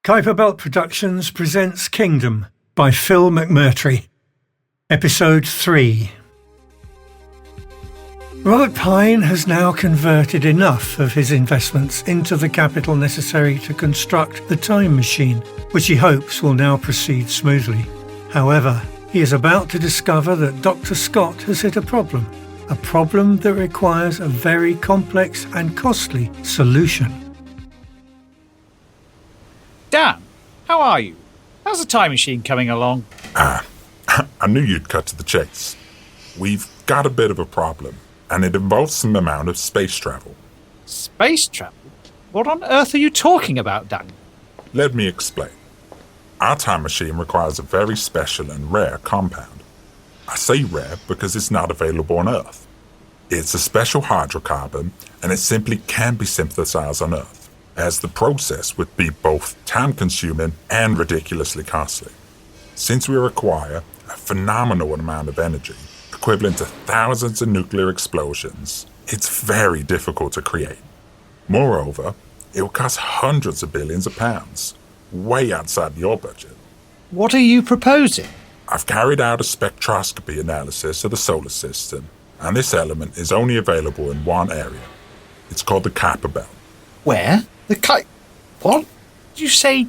Kuiper Belt Productions presents Kingdom by Phil McMurtry. Episode 3. Robert Pine has now converted enough of his investments into the capital necessary to construct the time machine, which he hopes will now proceed smoothly. However, he is about to discover that Dr. Scott has hit a problem that requires a very complex and costly solution. Dan, how are you? How's the time machine coming along? I knew you'd cut to the chase. We've got a bit of a problem, and it involves some amount of space travel. Space travel? What on earth are you talking about, Dan? Let me explain. Our time machine requires a very special and rare compound. I say rare because it's not available on Earth. It's a special hydrocarbon, and it simply can't be synthesized on Earth, as the process would be both time-consuming and ridiculously costly. Since we require a phenomenal amount of energy, equivalent to thousands of nuclear explosions, it's very difficult to create. Moreover, it will cost hundreds of billions of pounds, way outside your budget. What are you proposing? I've carried out a spectroscopy analysis of the solar system, and this element is only available in one area. It's called the Kuiper Belt. Where? What? Did you say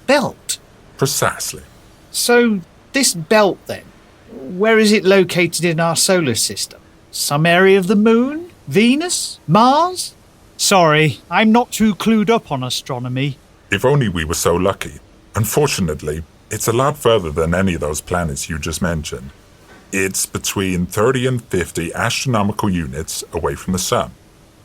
belt? Precisely. So, this belt then, where is it located in our solar system? Some area of the moon? Venus? Mars? Sorry, I'm not too clued up on astronomy. If only we were so lucky. Unfortunately, it's a lot further than any of those planets you just mentioned. It's between 30 and 50 astronomical units away from the Sun.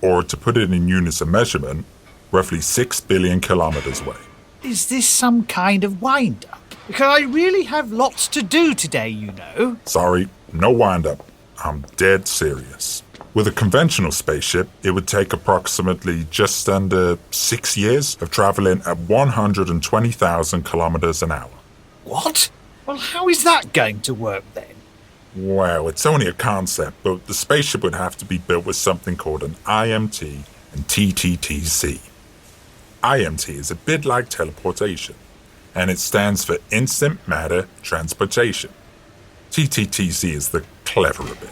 Or to put it in units of measurement, roughly 6 billion kilometres away. Is this some kind of wind-up? Because I really have lots to do today, you know. Sorry, no wind-up. I'm dead serious. With a conventional spaceship, it would take approximately just under 6 years of travelling at 120,000 kilometres an hour. What? Well, how is that going to work then? Well, it's only a concept, but the spaceship would have to be built with something called an IMT and TTTC. IMT is a bit like teleportation, and it stands for Instant Matter Transportation. TTTC is the cleverer bit.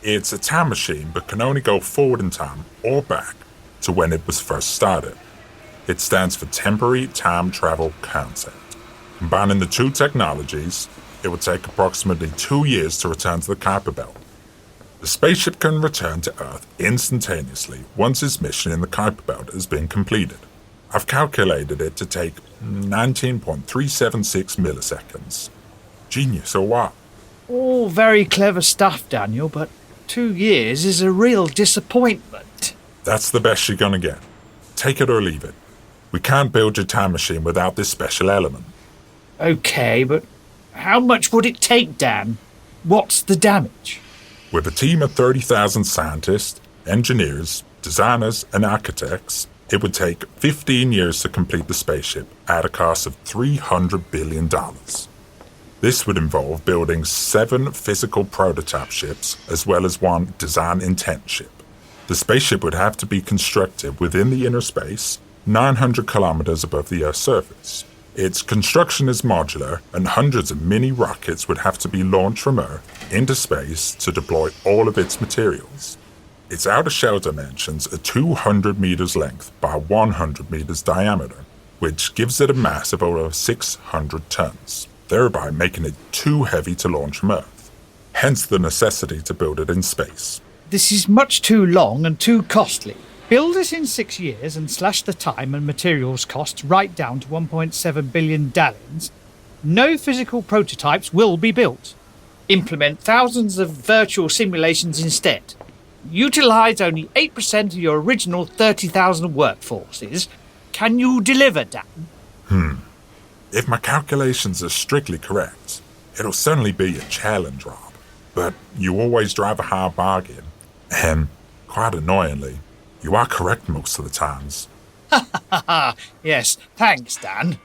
It's a time machine but can only go forward in time or back to when it was first started. It stands for Temporary Time Travel Concept. Combining the two technologies, it would take approximately 2 years to return to the Kuiper Belt. The spaceship can return to Earth instantaneously once its mission in the Kuiper Belt has been completed. I've calculated it to take 19.376 milliseconds. Genius or what? All very clever stuff, Daniel, but 2 years is a real disappointment. That's the best you're gonna get. Take it or leave it. We can't build your time machine without this special element. Okay, but how much would it take, Dan? What's the damage? With a team of 30,000 scientists, engineers, designers, and architects, it would take 15 years to complete the spaceship at a cost of $300 billion. This would involve building 7 physical prototype ships as well as 1 design intent ship. The spaceship would have to be constructed within the inner space, 900 kilometers above the Earth's surface. Its construction is modular, and hundreds of mini rockets would have to be launched from Earth into space to deploy all of its materials. Its outer shell dimensions are 200 meters length by 100 meters diameter, which gives it a mass of over 600 tons, thereby making it too heavy to launch from Earth. Hence the necessity to build it in space. This is much too long and too costly. Build it in 6 years and slash the time and materials costs right down to 1.7 billion dallions. No physical prototypes will be built. Implement thousands of virtual simulations instead. Utilise only 8% of your original 30,000 workforces. Can you deliver, Dan? If my calculations are strictly correct, it'll certainly be a challenge, Rob. But you always drive a high bargain. And, quite annoyingly, you are correct most of the times. Yes, thanks, Dan.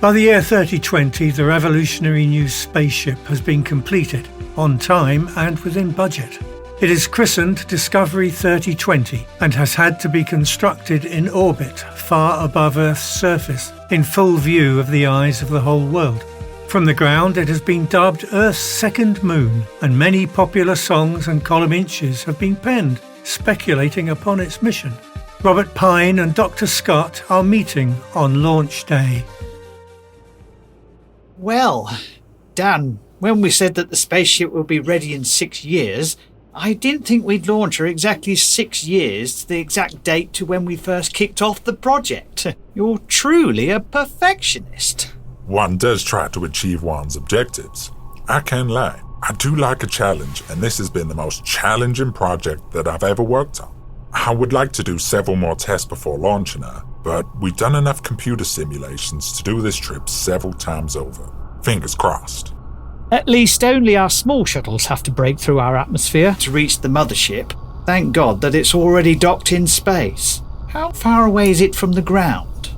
By the year 3020, the revolutionary new spaceship has been completed, on time and within budget. It is christened Discovery 3020 and has had to be constructed in orbit far above Earth's surface, in full view of the eyes of the whole world. From the ground, it has been dubbed Earth's second moon, and many popular songs and column inches have been penned, speculating upon its mission. Robert Pine and Dr. Scott are meeting on launch day. Well, Dan, when we said that the spaceship will be ready in 6 years, I didn't think we'd launch her exactly 6 years to the exact date to when we first kicked off the project. You're truly a perfectionist. One does try to achieve one's objectives. I can't lie. I do like a challenge, and this has been the most challenging project that I've ever worked on. I would like to do several more tests before launching her, but we've done enough computer simulations to do this trip several times over. Fingers crossed. At least only our small shuttles have to break through our atmosphere to reach the mothership. Thank God that it's already docked in space. How far away is it from the ground?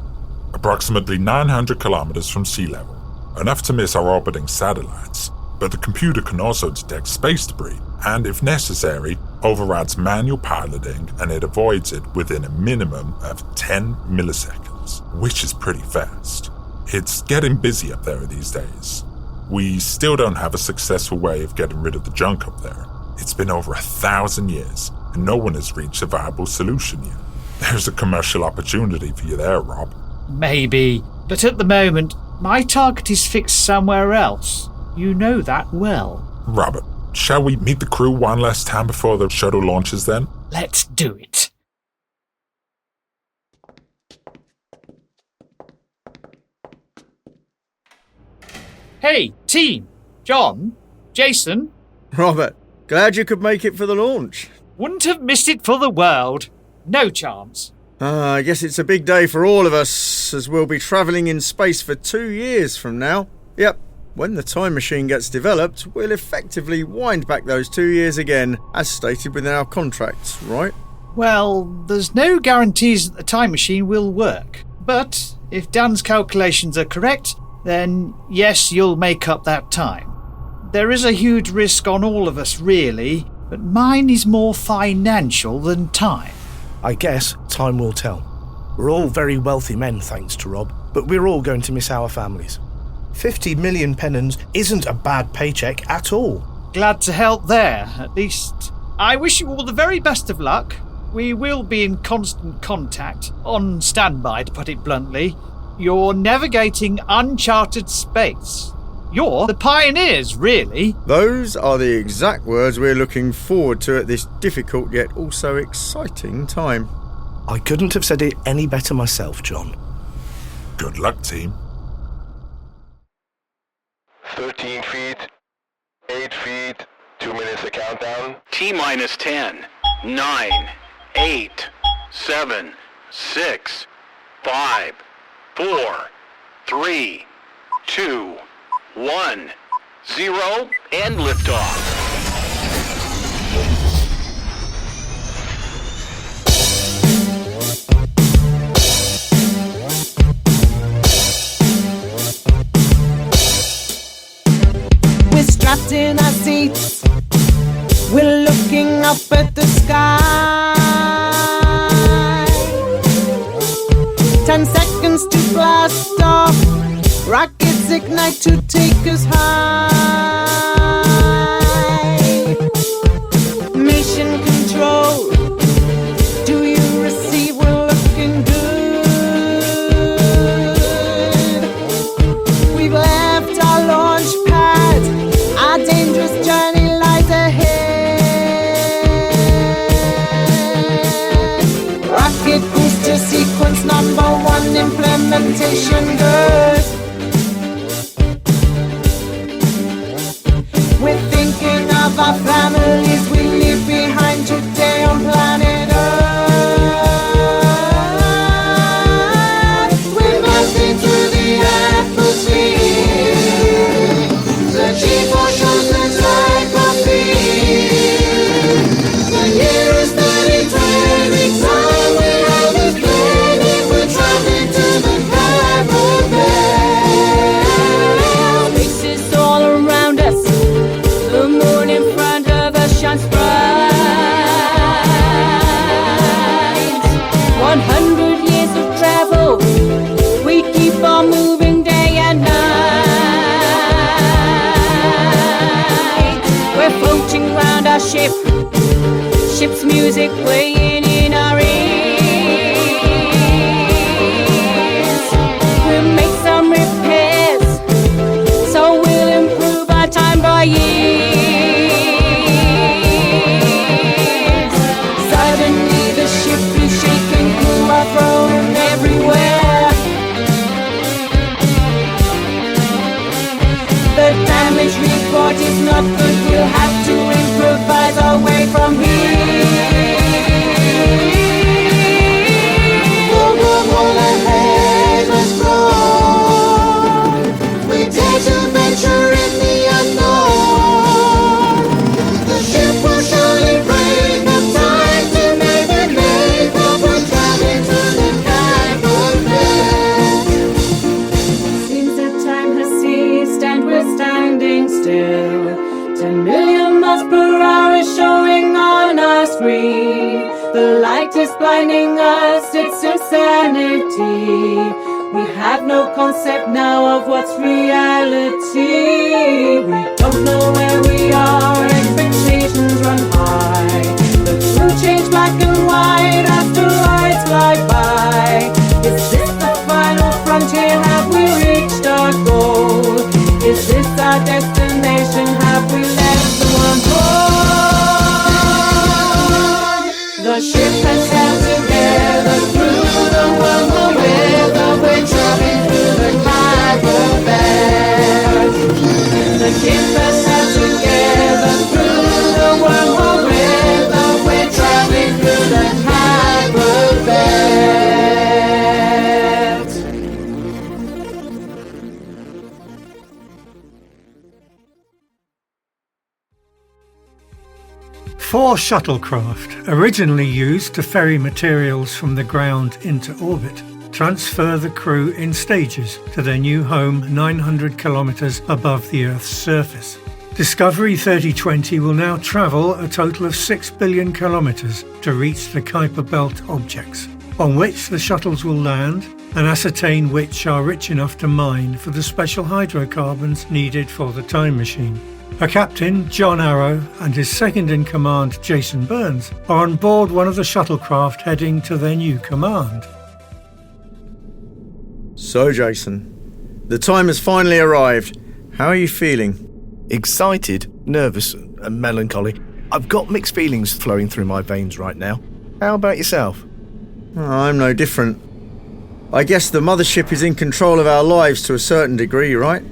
Approximately 900 kilometers from sea level. Enough to miss our orbiting satellites, but the computer can also detect space debris, and if necessary, overrides manual piloting, and it avoids it within a minimum of 10 milliseconds, which is pretty fast. It's getting busy up there these days. We still don't have a successful way of getting rid of the junk up there. It's been over 1,000 years, and no one has reached a viable solution yet. There's a commercial opportunity for you there, Rob. Maybe, but at the moment, my target is fixed somewhere else. You know that well. Robert, shall we meet the crew one last time before the shuttle launches then? Let's do it. Hey, team! John? Jason? Robert, glad you could make it for the launch. Wouldn't have missed it for the world. No chance. I guess it's a big day for all of us, as we'll be travelling in space for 2 years from now. Yep, when the time machine gets developed, we'll effectively wind back those 2 years again, as stated within our contracts, right? Well, there's no guarantees that the time machine will work. But if Dan's calculations are correct, then yes, you'll make up that time. There is a huge risk on all of us, really, but mine is more financial than time. I guess time will tell. We're all very wealthy men, thanks to Rob, but we're all going to miss our families. 50 million pennons isn't a bad paycheck at all. Glad to help there, at least. I wish you all the very best of luck. We will be in constant contact, on standby to put it bluntly. You're navigating uncharted space. You're the pioneers, really. Those are the exact words we're looking forward to at this difficult yet also exciting time. I couldn't have said it any better myself, John. Good luck, team. 13 feet, 8 feet, 2 minutes of countdown. T-minus 10, 9, 8, 7, 6, 5, 4, 3, 2, 1, 0, and liftoff. We're strapped in our seats. We're looking up at the sky. 10 seconds to blast off. Rockets ignite to take us high. Mission control. Do you receive? We're looking good. We've left our launch pad. Our dangerous journey lies ahead. Rocket booster sequence number 1, implementation good. We're thinking of our families we leave behind today on planet Earth. We're blasting through the atmosphere. The G4 shows looks like a field. The year is 3020. Time we have this planet. We're traveling to the Kuiper Belt. Space is all around us. The moon in front of us shines bright. our ship. Ship's music playing in our ears. We'll make some repairs, so we'll improve our time by years. Suddenly the ship is shaking, crew are thrown everywhere. The damage report is not good, we'll have to improvise our way from here. The wormhole ahead was broad. We dare to venture in the unknown. The ship will surely break up time to maybe make up for traveling through the Kuiper Belt. Seems that time has ceased and we're standing still. 10 million miles per hour is showing on our screen. The light is blinding us, it's insanity. We have no concept now of what's reality. We don't know where we are, expectations run high. The crew change black and white, asteroids fly by. Is this the final frontier? Have we reached our goal? Is this our destination? Have we left the wormhole? The ship has held together through the wormhole weather. We're traveling through the Kuiper Belt. The ship has held together through the wormhole weather. We're traveling through the Kuiper Belt. 4 shuttlecraft, originally used to ferry materials from the ground into orbit, transfer the crew in stages to their new home 900 kilometres above the Earth's surface. Discovery 3020 will now travel a total of 6 billion kilometres to reach the Kuiper Belt objects, on which the shuttles will land and ascertain which are rich enough to mine for the special hydrocarbons needed for the time machine. Her captain, John Arrow, and his second-in-command, Jason Burns, are on board one of the shuttlecraft heading to their new command. So, Jason, the time has finally arrived. How are you feeling? Excited, nervous, and melancholy. I've got mixed feelings flowing through my veins right now. How about yourself? I'm no different. I guess the mothership is in control of our lives to a certain degree, right?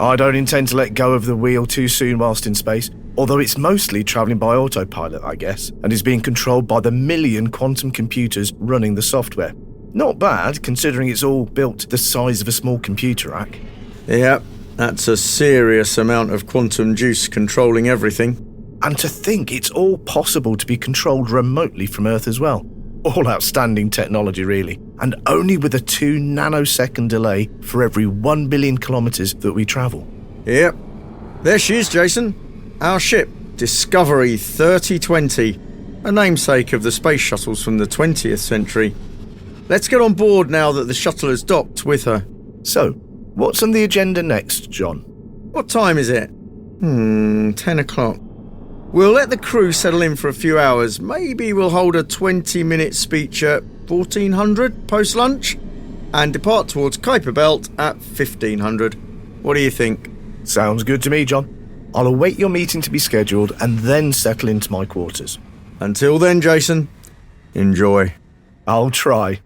I don't intend to let go of the wheel too soon whilst in space, although it's mostly travelling by autopilot, I guess, and is being controlled by the million quantum computers running the software. Not bad, considering it's all built the size of a small computer rack. Yep, that's a serious amount of quantum juice controlling everything. And to think it's all possible to be controlled remotely from Earth as well. All outstanding technology, really, and only with a 2 nanosecond delay for every 1 billion kilometres that we travel. Yep. There she is, Jason. Our ship, Discovery 3020, a namesake of the space shuttles from the 20th century. Let's get on board now that the shuttle has docked with her. So, what's on the agenda next, John? What time is it? 10 o'clock. We'll let the crew settle in for a few hours. Maybe we'll hold a 20-minute speech at 1400 post-lunch and depart towards Kuiper Belt at 1500. What do you think? Sounds good to me, John. I'll await your meeting to be scheduled and then settle into my quarters. Until then, Jason, enjoy. I'll try.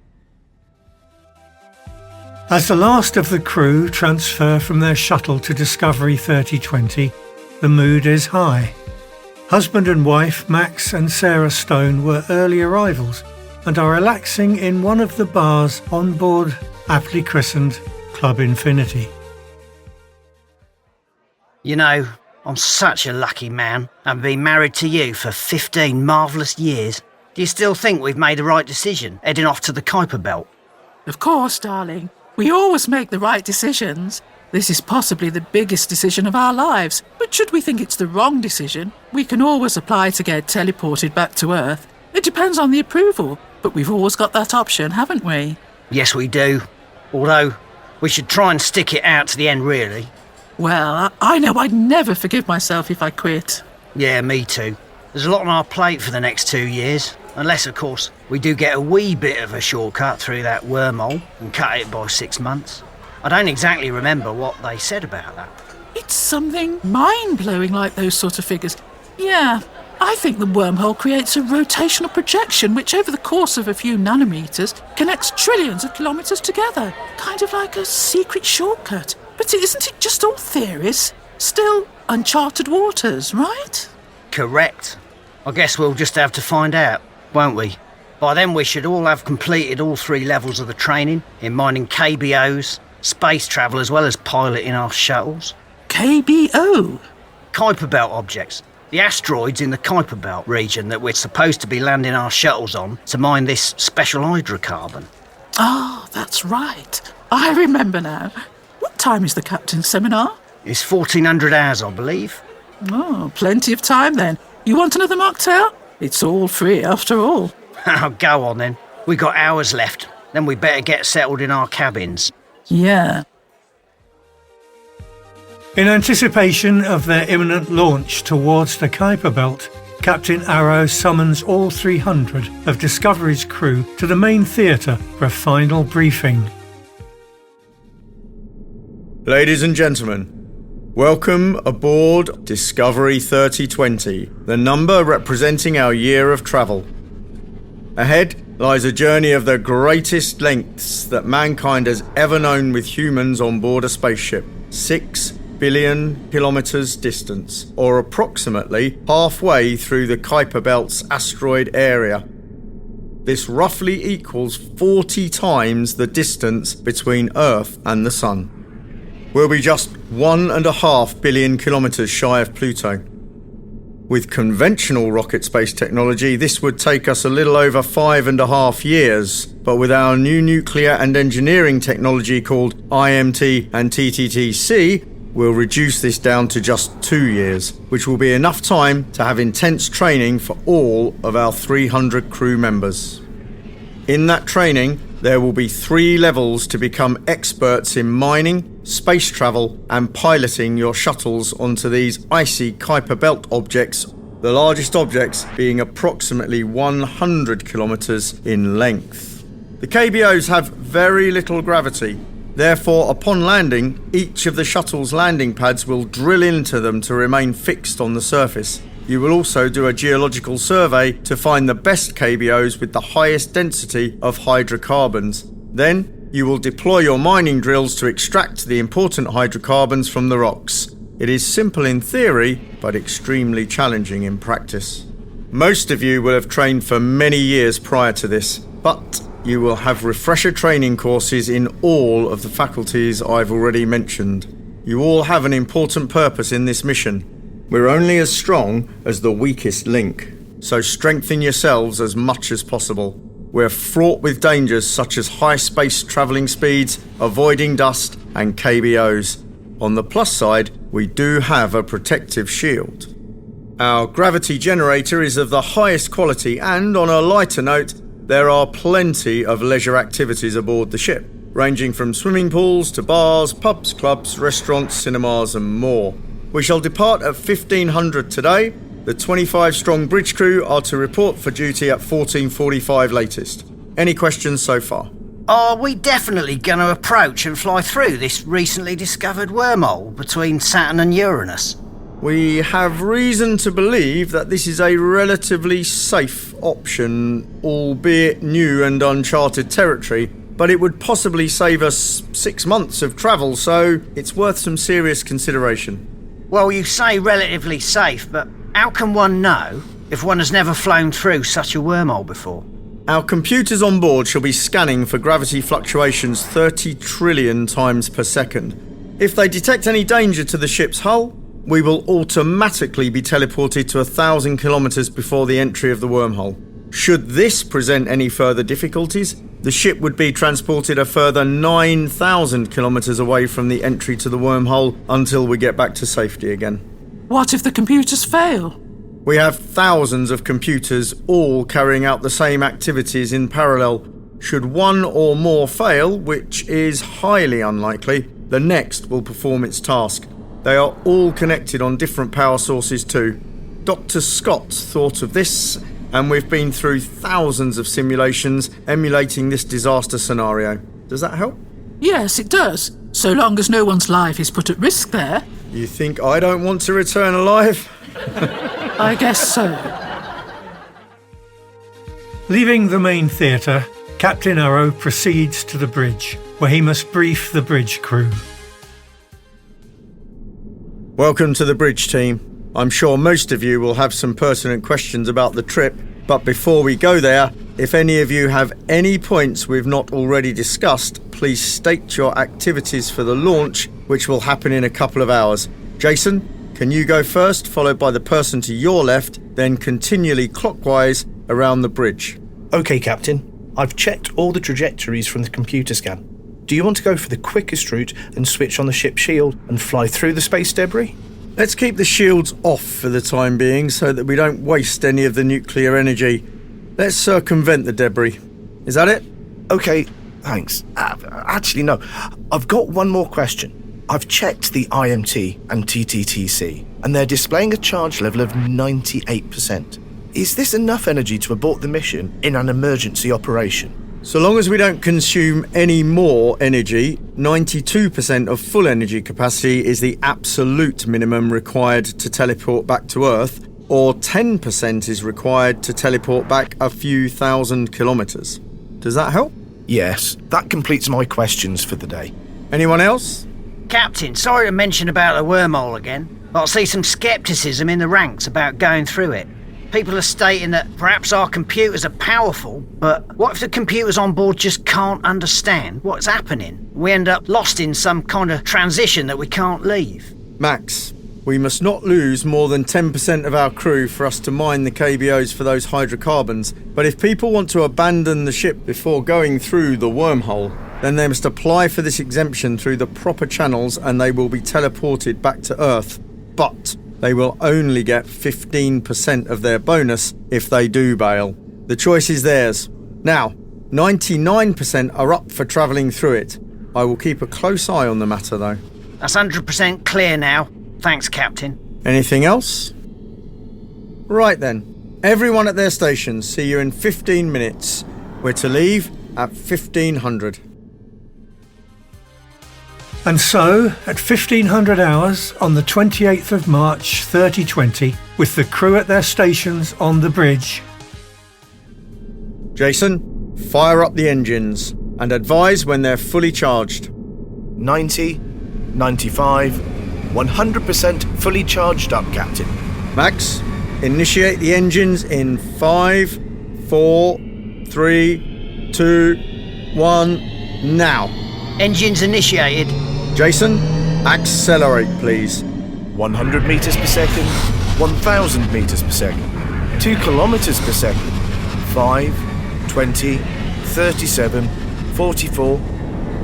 As the last of the crew transfer from their shuttle to Discovery 3020, the mood is high. Husband and wife Max and Sarah Stone were early arrivals and are relaxing in one of the bars on board, aptly christened Club Infinity. You know, I'm such a lucky man. I've been married to you for 15 marvellous years. Do you still think we've made the right decision, heading off to the Kuiper Belt? Of course, darling. We always make the right decisions. This is possibly the biggest decision of our lives, but should we think it's the wrong decision, we can always apply to get teleported back to Earth. It depends on the approval, but we've always got that option, haven't we? Yes, we do. Although, we should try and stick it out to the end, really. Well, I know I'd never forgive myself if I quit. Yeah, me too. There's a lot on our plate for the next 2 years. Unless, of course, we do get a wee bit of a shortcut through that wormhole and cut it by 6 months. I don't exactly remember what they said about that. It's something mind-blowing like those sort of figures. Yeah, I think the wormhole creates a rotational projection which over the course of a few nanometers connects trillions of kilometres together. Kind of like a secret shortcut. But isn't it just all theories? Still uncharted waters, right? Correct. I guess we'll just have to find out, won't we? By then we should all have completed all 3 levels of the training in mining KBOs, space travel as well as piloting our shuttles. KBO? Kuiper Belt objects. The asteroids in the Kuiper Belt region that we're supposed to be landing our shuttles on to mine this special hydrocarbon. Oh, that's right. I remember now. What time is the captain's seminar? It's 1400 hours, I believe. Oh, plenty of time then. You want another mocktail? It's all free after all. Go on then. We got hours left. Then we better get settled in our cabins. Yeah. In anticipation of their imminent launch towards the Kuiper Belt, Captain Arrow summons all 300 of Discovery's crew to the main theatre for a final briefing. Ladies and gentlemen, welcome aboard Discovery 3020, the number representing our year of travel. Ahead lies a journey of the greatest lengths that mankind has ever known with humans on board a spaceship. 6 billion kilometres distance, or approximately halfway through the Kuiper Belt's asteroid area. This roughly equals 40 times the distance between Earth and the Sun. We'll be just 1.5 billion kilometres shy of Pluto. With conventional rocket space technology, this would take us a little over 5.5 years, but with our new nuclear and engineering technology called IMT and TTTC, we'll reduce this down to just 2 years, which will be enough time to have intense training for all of our 300 crew members. In that training, there will be 3 levels to become experts in mining, space travel, and piloting your shuttles onto these icy Kuiper Belt objects, the largest objects being approximately 100 kilometres in length. The KBOs have very little gravity. Therefore, upon landing, each of the shuttle's landing pads will drill into them to remain fixed on the surface. You will also do a geological survey to find the best KBOs with the highest density of hydrocarbons. Then, you will deploy your mining drills to extract the important hydrocarbons from the rocks. It is simple in theory, but extremely challenging in practice. Most of you will have trained for many years prior to this, but you will have refresher training courses in all of the faculties I've already mentioned. You all have an important purpose in this mission. We're only as strong as the weakest link, so strengthen yourselves as much as possible. We're fraught with dangers such as high space travelling speeds, avoiding dust, and KBOs. On the plus side, we do have a protective shield. Our gravity generator is of the highest quality, and on a lighter note, there are plenty of leisure activities aboard the ship, ranging from swimming pools to bars, pubs, clubs, restaurants, cinemas and more. We shall depart at 1500 today. The 25-strong bridge crew are to report for duty at 14:45 latest. Any questions so far? Are we definitely going to approach and fly through this recently discovered wormhole between Saturn and Uranus? We have reason to believe that this is a relatively safe option, albeit new and uncharted territory, but it would possibly save us 6 months of travel, so it's worth some serious consideration. Well, you say relatively safe, but how can one know if one has never flown through such a wormhole before? Our computers on board shall be scanning for gravity fluctuations 30 trillion times per second. If they detect any danger to the ship's hull, we will automatically be teleported to 1,000 kilometres before the entry of the wormhole. Should this present any further difficulties, the ship would be transported a further 9,000 kilometres away from the entry to the wormhole until we get back to safety again. What if the computers fail? We have thousands of computers all carrying out the same activities in parallel. Should one or more fail, which is highly unlikely, the next will perform its task. They are all connected on different power sources too. Dr. Scott thought of this, and we've been through thousands of simulations emulating this disaster scenario. Does that help? Yes, it does. So long as no one's life is put at risk there. You think I don't want to return alive? I guess so. Leaving the main theatre, Captain Arrow proceeds to the bridge, where he must brief the bridge crew. Welcome to the bridge team. I'm sure most of you will have some pertinent questions about the trip, but before we go there, if any of you have any points we've not already discussed, please state your activities for the launch, which will happen in a couple of hours. Jason, can you go first, followed by the person to your left, then continually clockwise around the bridge? OK, Captain. I've checked all the trajectories from the computer scan. Do you want to go for the quickest route and switch on the ship's shield and fly through the space debris? Let's keep the shields off for the time being so that we don't waste any of the nuclear energy. Let's circumvent the debris. Is that it? OK, thanks. Actually, no. I've got one more question. I've checked the IMT and TTTC, and they're displaying a charge level of 98%. Is this enough energy to abort the mission in an emergency operation? So long as we don't consume any more energy, 92% of full energy capacity is the absolute minimum required to teleport back to Earth, or 10% is required to teleport back a few thousand kilometres. Does that help? Yes, that completes my questions for the day. Anyone else? Captain, sorry to mention about the wormhole again, but I see some scepticism in the ranks about going through it. People are stating that perhaps our computers are powerful, but what if the computers on board just can't understand what's happening? We end up lost in some kind of transition that we can't leave. Max, we must not lose more than 10% of our crew for us to mine the KBOs for those hydrocarbons. But if people want to abandon the ship before going through the wormhole, then they must apply for this exemption through the proper channels and they will be teleported back to Earth. But they will only get 15% of their bonus if they do bail. The choice is theirs. Now, 99% are up for travelling through it. I will keep a close eye on the matter, though. That's 100% clear now. Thanks, Captain. Anything else? Right then. Everyone at their stations. See you in 15 minutes. We're to leave at 1500. And so, at 1500 hours on the 28th of March 3020, with the crew at their stations on the bridge. Jason, fire up the engines and advise when they're fully charged. 90, 95, 100% fully charged up, Captain. Max, initiate the engines in 5, 4, 3, 2, 1, now. Engines initiated. Jason, accelerate, please. 100 metres per second, 1,000 metres per second, 2 kilometres per second, 5, 20, 37, 44.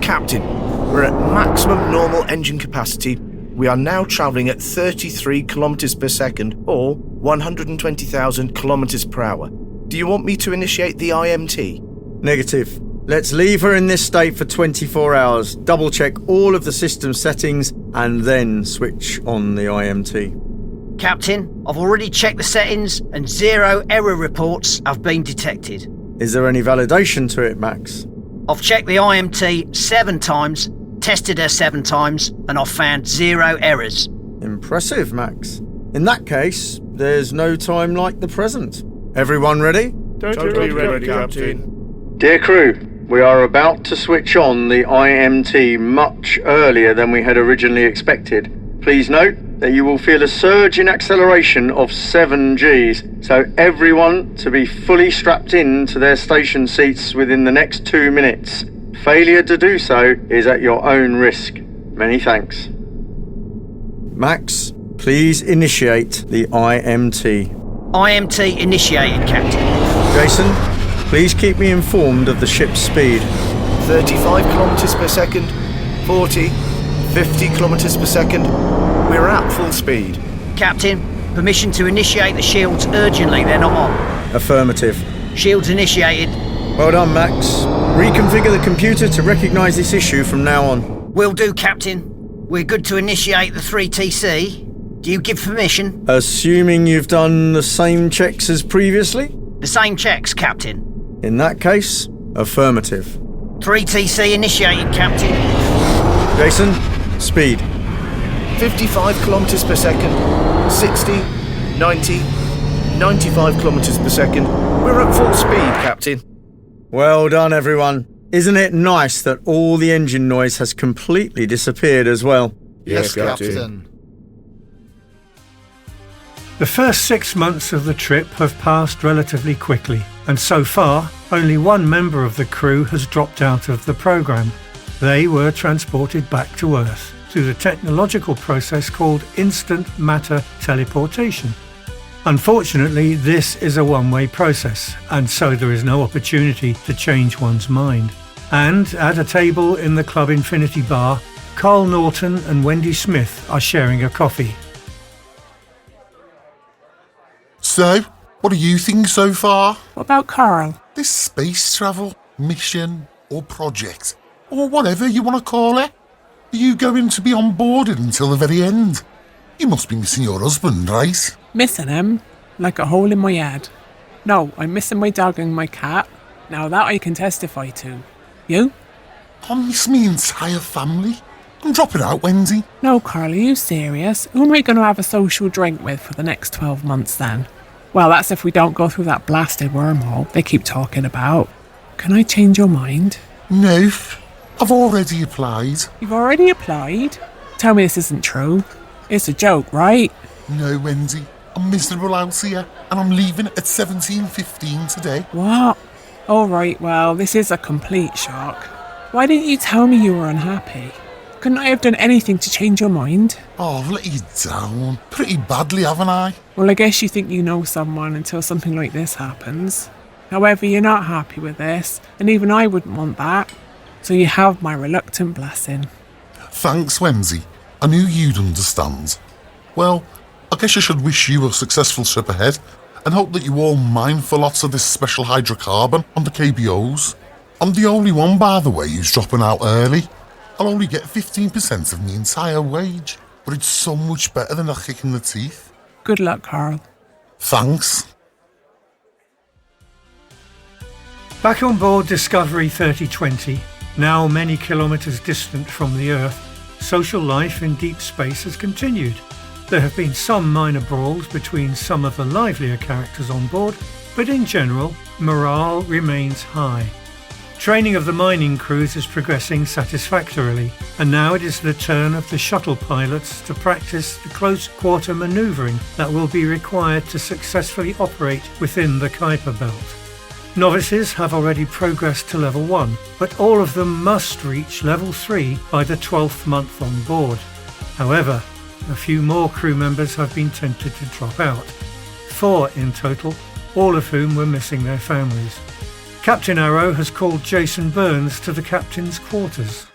Captain, we're at maximum normal engine capacity. We are now travelling at 33 kilometres per second, or 120,000 kilometres per hour. Do you want me to initiate the IMT? Negative. Let's leave her in this state for 24 hours, double-check all of the system settings, and then switch on the IMT. Captain, I've already checked the settings and 0 error reports have been detected. Is there any validation to it, Max? I've checked the IMT 7 times, tested her 7 times, and I've found 0 errors. Impressive, Max. In that case, there's no time like the present. Everyone ready? Totally ready, Captain. Dear crew, we are about to switch on the IMT much earlier than we had originally expected. Please note that you will feel a surge in acceleration of 7 Gs, so everyone to be fully strapped in to their station seats within the next 2 minutes. Failure to do so is at your own risk. Many thanks. Max, please initiate the IMT. IMT initiated, Captain. Jason, please keep me informed of the ship's speed. 35 kilometres per second, 40, 50 kilometres per second. We're at full speed. Captain, permission to initiate the shields urgently, they're not on. Affirmative. Shields initiated. Well done, Max. Reconfigure the computer to recognise this issue from now on. Will do, Captain. We're good to initiate the 3TC. Do you give permission? Assuming you've done the same checks as previously? The same checks, Captain. In that case, affirmative. 3TC initiated, Captain. Jason, speed. 55 kilometres per second, 60, 90, 95 kilometres per second. We're at full speed, Captain. Well done, everyone. Isn't it nice that all the engine noise has completely disappeared as well? Yes, Captain. The first 6 months of the trip have passed relatively quickly, and so far, only one member of the crew has dropped out of the programme. They were transported back to Earth through the technological process called instant matter teleportation. Unfortunately, this is a one-way process, and so there is no opportunity to change one's mind. And at a table in the Club Infinity Bar, Carl Norton and Wendy Smith are sharing a coffee. So, what do you think so far? What about Carl? This space travel, mission, or project, or whatever you want to call it. Are you going to be on board until the very end? You must be missing your husband, right? Missing him? Like a hole in my head. No, I'm missing my dog and my cat. Now that I can testify to. You? I miss me entire family. I'm dropping out, Wendy. No, Carl, are you serious? Who am I going to have a social drink with for the next 12 months then? Well, that's if we don't go through that blasted wormhole they keep talking about. Can I change your mind? No, I've already applied. You've already applied? Tell me this isn't true. It's a joke, right? No, Wendy. I'm miserable out here, and I'm leaving at 17:15 today. What? All right, well, this is a complete shock. Why didn't you tell me you were unhappy? Couldn't I have done anything to change your mind? Oh, I've let you down. Pretty badly, haven't I? Well, I guess you think you know someone until something like this happens. However, you're not happy with this, and even I wouldn't want that. So you have my reluctant blessing. Thanks, Wendy. I knew you'd understand. Well, I guess I should wish you a successful trip ahead, and hope that you all mine for lots of this special hydrocarbon on the KBOs. I'm the only one, by the way, who's dropping out early. I'll only get 15% of my entire wage, but it's so much better than a kick in the teeth. Good luck, Carl. Thanks. Back on board Discovery 3020, now many kilometres distant from the Earth, social life in deep space has continued. There have been some minor brawls between some of the livelier characters on board, but in general, morale remains high. Training of the mining crews is progressing satisfactorily, and now it is the turn of the shuttle pilots to practice the close-quarter manoeuvring that will be required to successfully operate within the Kuiper Belt. Novices have already progressed to level 1, but all of them must reach level 3 by the 12th month on board. However, a few more crew members have been tempted to drop out. 4 in total, all of whom were missing their families. Captain Arrow has called Jason Burns to the captain's quarters.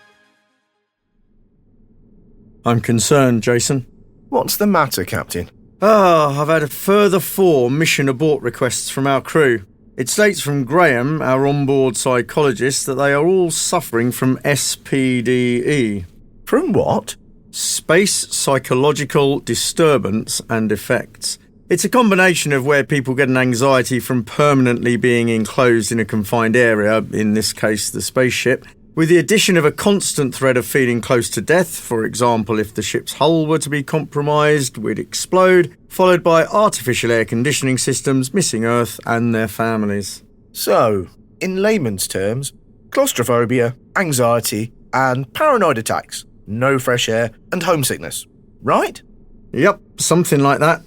I'm concerned, Jason. What's the matter, Captain? I've had a further 4 mission abort requests from our crew. It states from Graham, our onboard psychologist, that they are all suffering from SPDE. From what? Space Psychological Disturbance and Effects. It's a combination of where people get an anxiety from permanently being enclosed in a confined area, in this case the spaceship, with the addition of a constant threat of feeling close to death. For example, if the ship's hull were to be compromised, we'd explode, followed by artificial air conditioning systems missing Earth and their families. So, in layman's terms, claustrophobia, anxiety, and paranoid attacks, no fresh air, and homesickness. Right? Yep, something like that.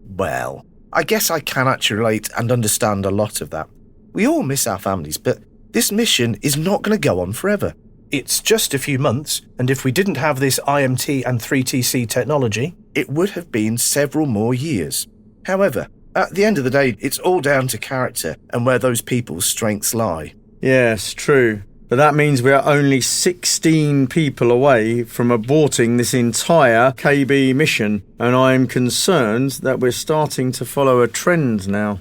Well, I guess I can actually relate and understand a lot of that. We all miss our families, but this mission is not going to go on forever. It's just a few months, and if we didn't have this IMT and 3TC technology, it would have been several more years. However, at the end of the day, it's all down to character and where those people's strengths lie. Yes, true. But that means we are only 16 people away from aborting this entire KB mission, and I'm concerned that we're starting to follow a trend now.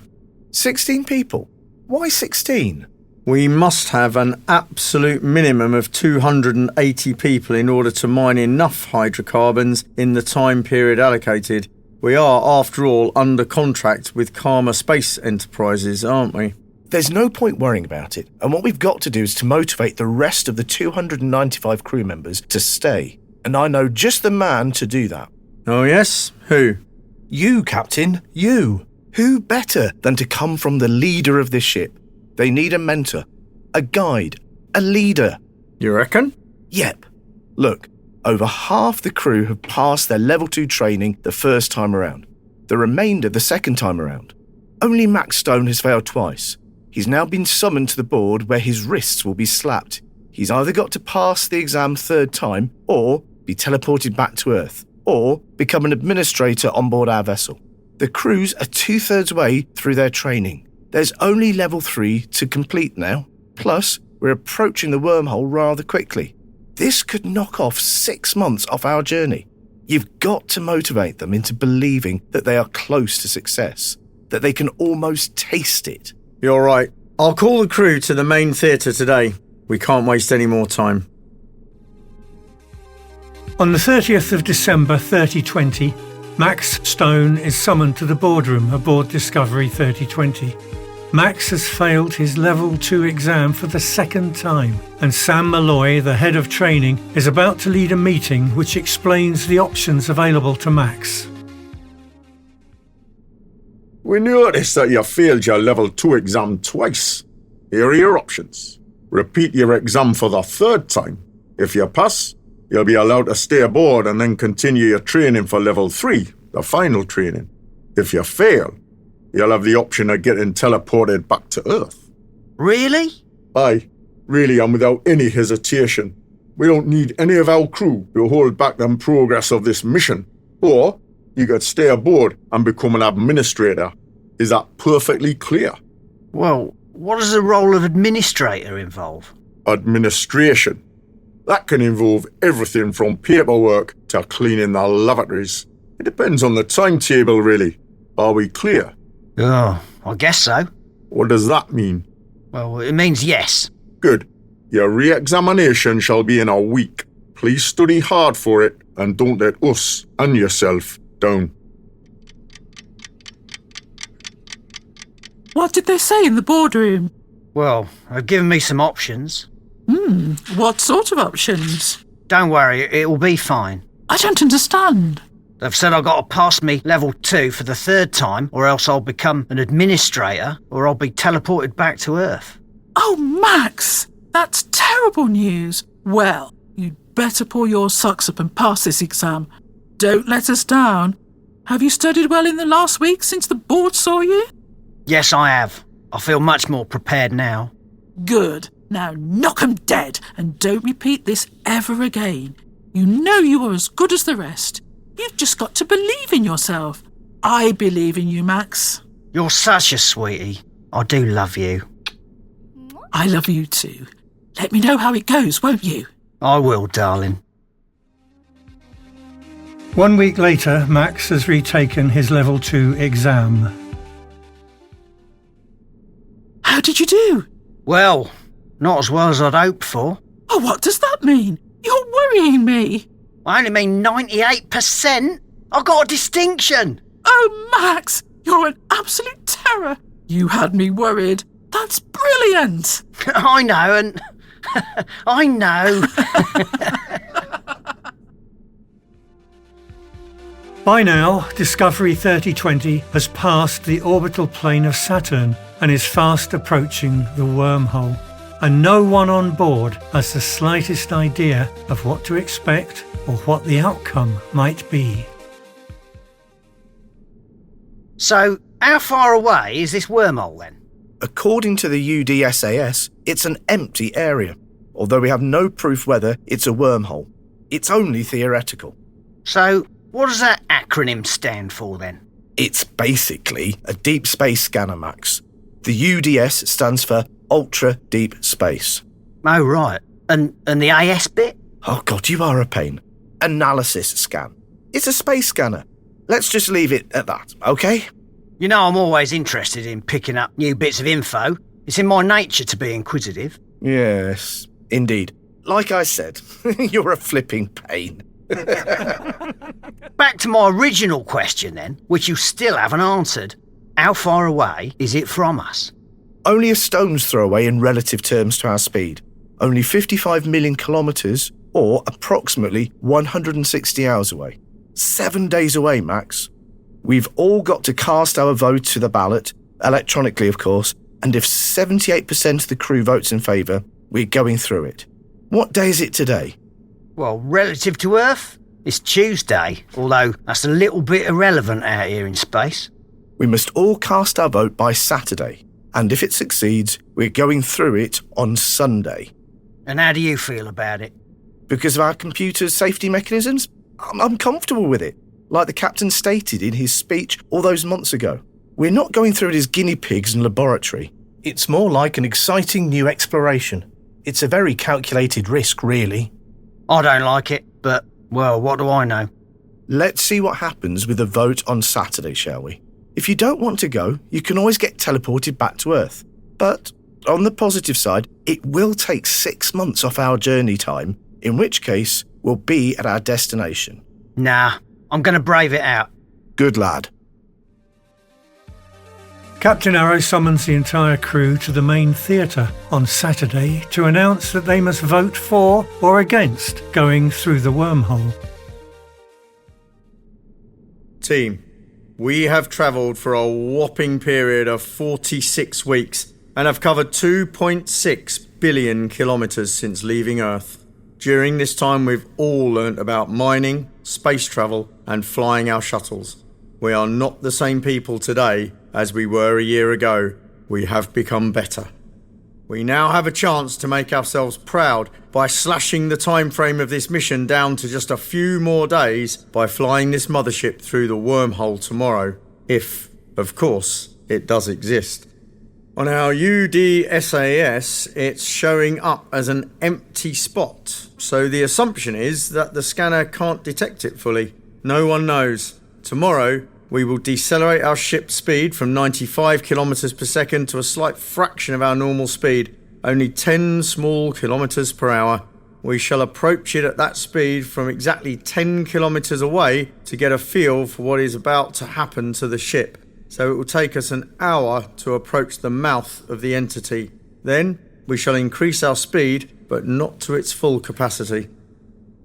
16 people? Why 16? We must have an absolute minimum of 280 people in order to mine enough hydrocarbons in the time period allocated. We are, after all, under contract with Karma Space Enterprises, aren't we? There's no point worrying about it, and what we've got to do is to motivate the rest of the 295 crew members to stay. And I know just the man to do that. Oh yes? Who? You, Captain, you. Who better than to come from the leader of this ship? They need a mentor, a guide, a leader. You reckon? Yep. Look, over half the crew have passed their level 2 training the first time around. The remainder the second time around. Only Max Stone has failed twice. He's now been summoned to the board where his wrists will be slapped. He's either got to pass the exam third time, or be teleported back to Earth, or become an administrator on board our vessel. The crews are 2/3 way through their training. There's only level 3 to complete now. Plus, we're approaching the wormhole rather quickly. This could knock off 6 months off our journey. You've got to motivate them into believing that they are close to success, that they can almost taste it. You're right. I'll call the crew to the main theatre today. We can't waste any more time. On the 30th of December 3020, Max Stone is summoned to the boardroom aboard Discovery 3020. Max has failed his Level 2 exam for the second time, and Sam Malloy, the head of training, is about to lead a meeting which explains the options available to Max. We noticed that you failed your Level 2 exam twice. Here are your options. Repeat your exam for the third time. If you pass, you'll be allowed to stay aboard and then continue your training for Level 3, the final training. If you fail, you'll have the option of getting teleported back to Earth. Really? Aye, really, and without any hesitation. We don't need any of our crew to hold back the progress of this mission. Or you could stay aboard and become an administrator. Is that perfectly clear? Well, what does the role of administrator involve? Administration. That can involve everything from paperwork to cleaning the lavatories. It depends on the timetable, really. Are we clear? Oh, I guess so. What does that mean? Well, it means yes. Good. Your re-examination shall be in a week. Please study hard for it and don't let us and yourself down. What did they say in the boardroom? Well, they've given me some options. What sort of options? Don't worry, it'll be fine. I don't understand. They've said I've got to pass me Level 2 for the third time, or else I'll become an administrator, or I'll be teleported back to Earth. Oh, Max! That's terrible news. Well, you'd better pull your socks up and pass this exam. Don't let us down. Have you studied well in the last week since the board saw you? Yes, I have. I feel much more prepared now. Good. Now knock 'em dead, and don't repeat this ever again. You know you are as good as the rest. You've just got to believe in yourself. I believe in you, Max. You're such a sweetie. I do love you. I love you too. Let me know how it goes, won't you? I will, darling. 1 week later, Max has retaken his Level 2 exam. How did you do? Well, not as well as I'd hoped for. Oh, what does that mean? You're worrying me. I only mean 98%. I got a distinction. Oh, Max, you're an absolute terror. You had me worried. That's brilliant. I know, and I know. By now, Discovery 3020 has passed the orbital plane of Saturn and is fast approaching the wormhole. And no one on board has the slightest idea of what to expect or what the outcome might be. So, how far away is this wormhole then? According to the UDSAS, it's an empty area, although we have no proof whether it's a wormhole. It's only theoretical. So, what does that acronym stand for then? It's basically a deep space scanner, Max. The UDS stands for Ultra Deep Space. Oh, right. And the AS bit? Oh, God, you are a pain. Analysis scan. It's a space scanner. Let's just leave it at that, okay? You know I'm always interested in picking up new bits of info. It's in my nature to be inquisitive. Yes, indeed. Like I said, you're a flipping pain. Back to my original question then, which you still haven't answered. How far away is it from us? Only a stone's throw away in relative terms to our speed. Only 55 million kilometres, or approximately 160 hours away. 7 days away, Max. We've all got to cast our vote to the ballot, electronically of course, and if 78% of the crew votes in favour, we're going through it. What day is it today? Well, relative to Earth, it's Tuesday, although that's a little bit irrelevant out here in space. We must all cast our vote by Saturday, and if it succeeds, we're going through it on Sunday. And how do you feel about it? Because of our computer's safety mechanisms, I'm comfortable with it, like the captain stated in his speech all those months ago. We're not going through it as guinea pigs in a laboratory. It's more like an exciting new exploration. It's a very calculated risk, really. I don't like it, but, well, what do I know? Let's see what happens with the vote on Saturday, shall we? If you don't want to go, you can always get teleported back to Earth. But, on the positive side, it will take 6 months off our journey time, in which case we'll be at our destination. Nah, I'm going to brave it out. Good lad. Captain Arrow summons the entire crew to the main theatre on Saturday to announce that they must vote for or against going through the wormhole. Team, we have travelled for a whopping period of 46 weeks and have covered 2.6 billion kilometres since leaving Earth. During this time we've all learnt about mining, space travel and flying our shuttles. We are not the same people today as we were a year ago. We have become better. We now have a chance to make ourselves proud by slashing the time frame of this mission down to just a few more days by flying this mothership through the wormhole tomorrow, if, of course, it does exist. On our UDSAS, it's showing up as an empty spot, so the assumption is that the scanner can't detect it fully. No one knows. Tomorrow, we will decelerate our ship speed from 95 kilometres per second to a slight fraction of our normal speed, only 10 small kilometres per hour. We shall approach it at that speed from exactly 10 kilometres away to get a feel for what is about to happen to the ship. So it will take us an hour to approach the mouth of the entity. Then we shall increase our speed, but not to its full capacity.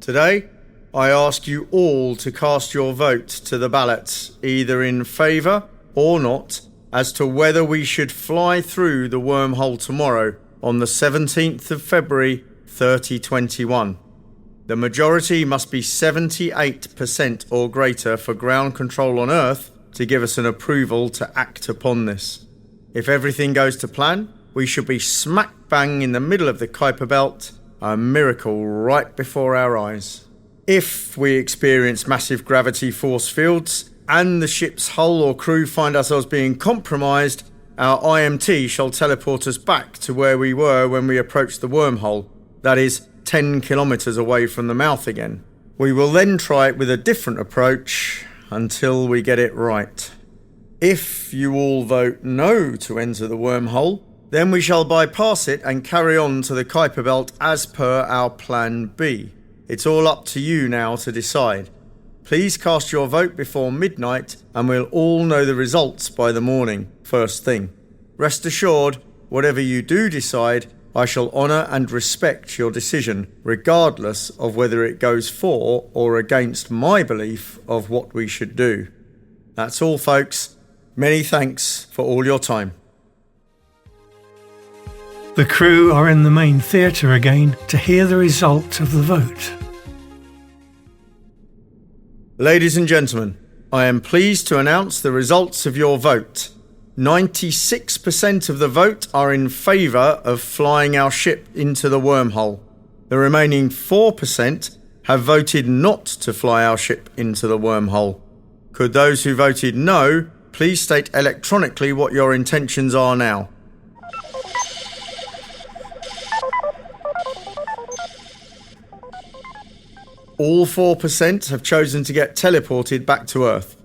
Today, I ask you all to cast your vote to the ballot, either in favour or not, as to whether we should fly through the wormhole tomorrow on the 17th of February 2021. The majority must be 78% or greater for ground control on Earth to give us an approval to act upon this. If everything goes to plan, we should be smack bang in the middle of the Kuiper Belt, a miracle right before our eyes. If we experience massive gravity force fields and the ship's hull or crew find ourselves being compromised, our IMT shall teleport us back to where we were when we approached the wormhole, that is, 10 kilometres away from the mouth again. We will then try it with a different approach until we get it right. If you all vote no to enter the wormhole, then we shall bypass it and carry on to the Kuiper Belt as per our plan B. It's all up to you now to decide. Please cast your vote before midnight and we'll all know the results by the morning, first thing. Rest assured, whatever you do decide, I shall honour and respect your decision, regardless of whether it goes for or against my belief of what we should do. That's all, folks. Many thanks for all your time. The crew are in the main theatre again to hear the result of the vote. Ladies and gentlemen, I am pleased to announce the results of your vote. 96% of the vote are in favour of flying our ship into the wormhole. The remaining 4% have voted not to fly our ship into the wormhole. Could those who voted no please state electronically what your intentions are now? All 4% have chosen to get teleported back to Earth.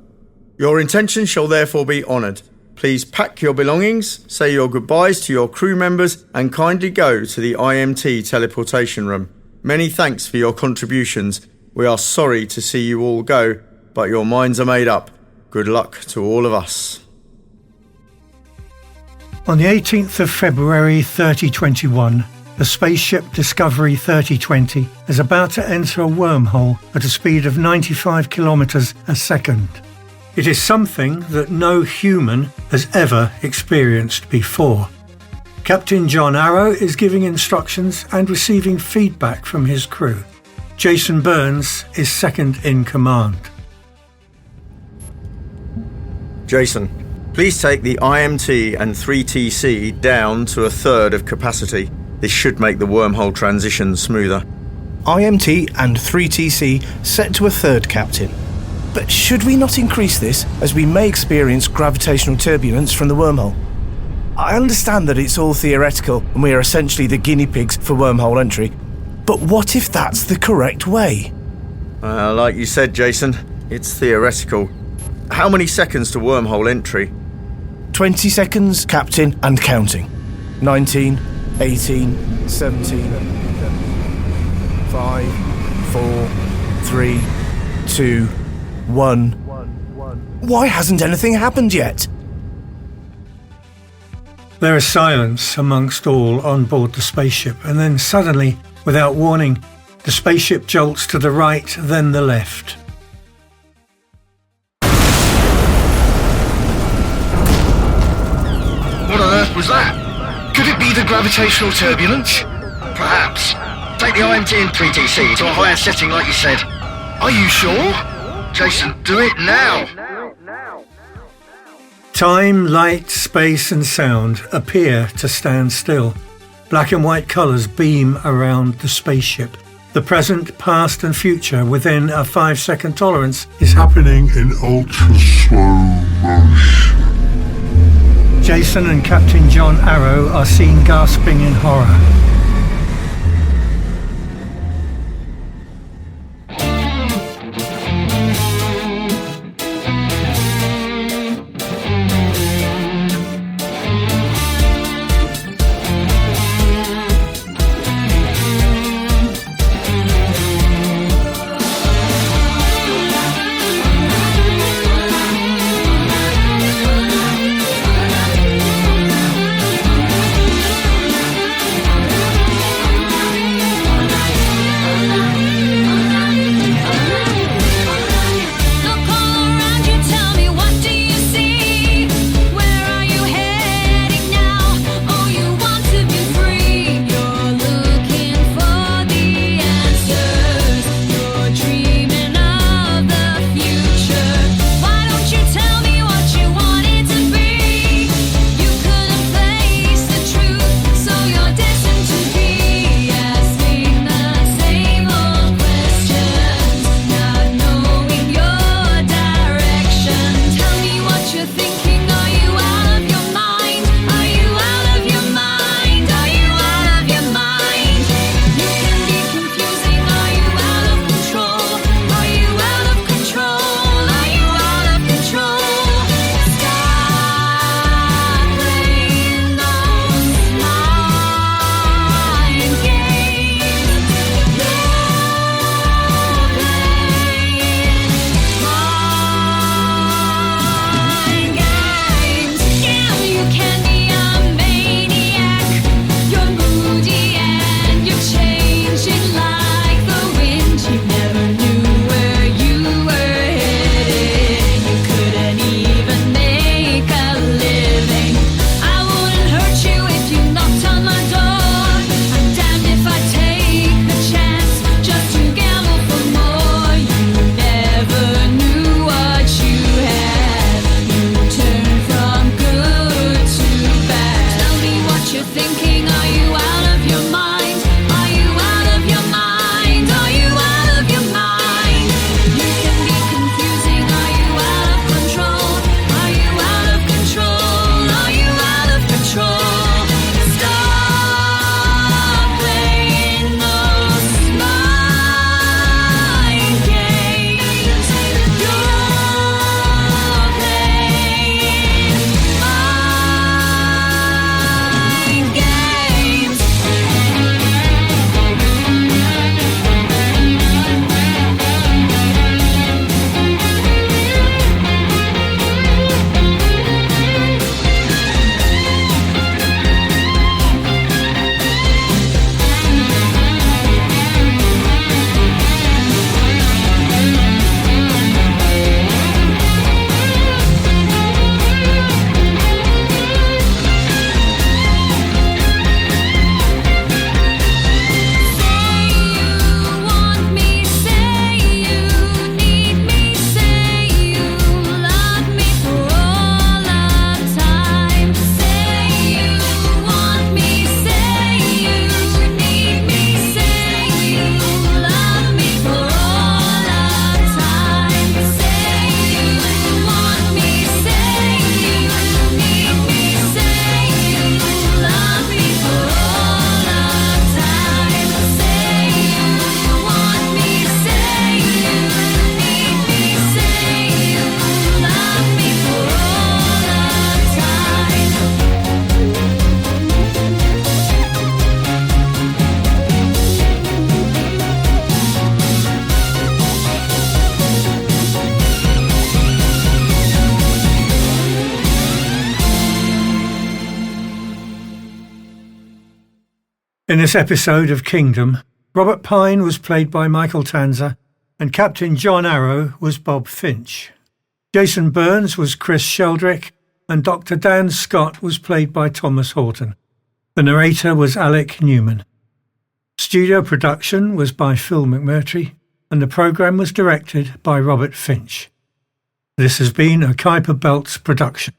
Your intention shall therefore be honoured. Please pack your belongings, say your goodbyes to your crew members, and kindly go to the IMT teleportation room. Many thanks for your contributions. We are sorry to see you all go, but your minds are made up. Good luck to all of us. On the 18th of February 3021, the spaceship Discovery 3020 is about to enter a wormhole at a speed of 95 kilometres a second. It is something that no human has ever experienced before. Captain John Arrow is giving instructions and receiving feedback from his crew. Jason Burns is second in command. Jason, please take the IMT and 3TC down to a third of capacity. This should make the wormhole transition smoother. IMT and 3TC set to a third, Captain. But should we not increase this, as we may experience gravitational turbulence from the wormhole? I understand that it's all theoretical and we are essentially the guinea pigs for wormhole entry, but what if that's the correct way? Like you said, Jason, it's theoretical. How many seconds to wormhole entry? 20 seconds, Captain, and counting. 19, 18, 17, 5, 4, 3, 2, 1. Why hasn't anything happened yet? There is silence amongst all on board the spaceship, and then suddenly, without warning, the spaceship jolts to the right, then the left. What on earth was that? Could it be the gravitational turbulence? Perhaps. Take the IMT and 3TC to a higher setting like you said. Are you sure? Jason, do it now! Time, light, space and sound appear to stand still. Black and white colours beam around the spaceship. The present, past and future within a 5-second tolerance is happening in ultra slow motion. Jason and Captain John Arrow are seen gasping in horror. In this episode of Kingdom, Robert Pine was played by Michael Tanzer and Captain John Arrow was Bob Finch. Jason Burns was Chris Sheldrick and Dr. Dan Scott was played by Thomas Horton. The narrator was Alec Newman. Studio production was by Phil McMurtry and the programme was directed by Robert Finch. This has been a Kuiper Belt production.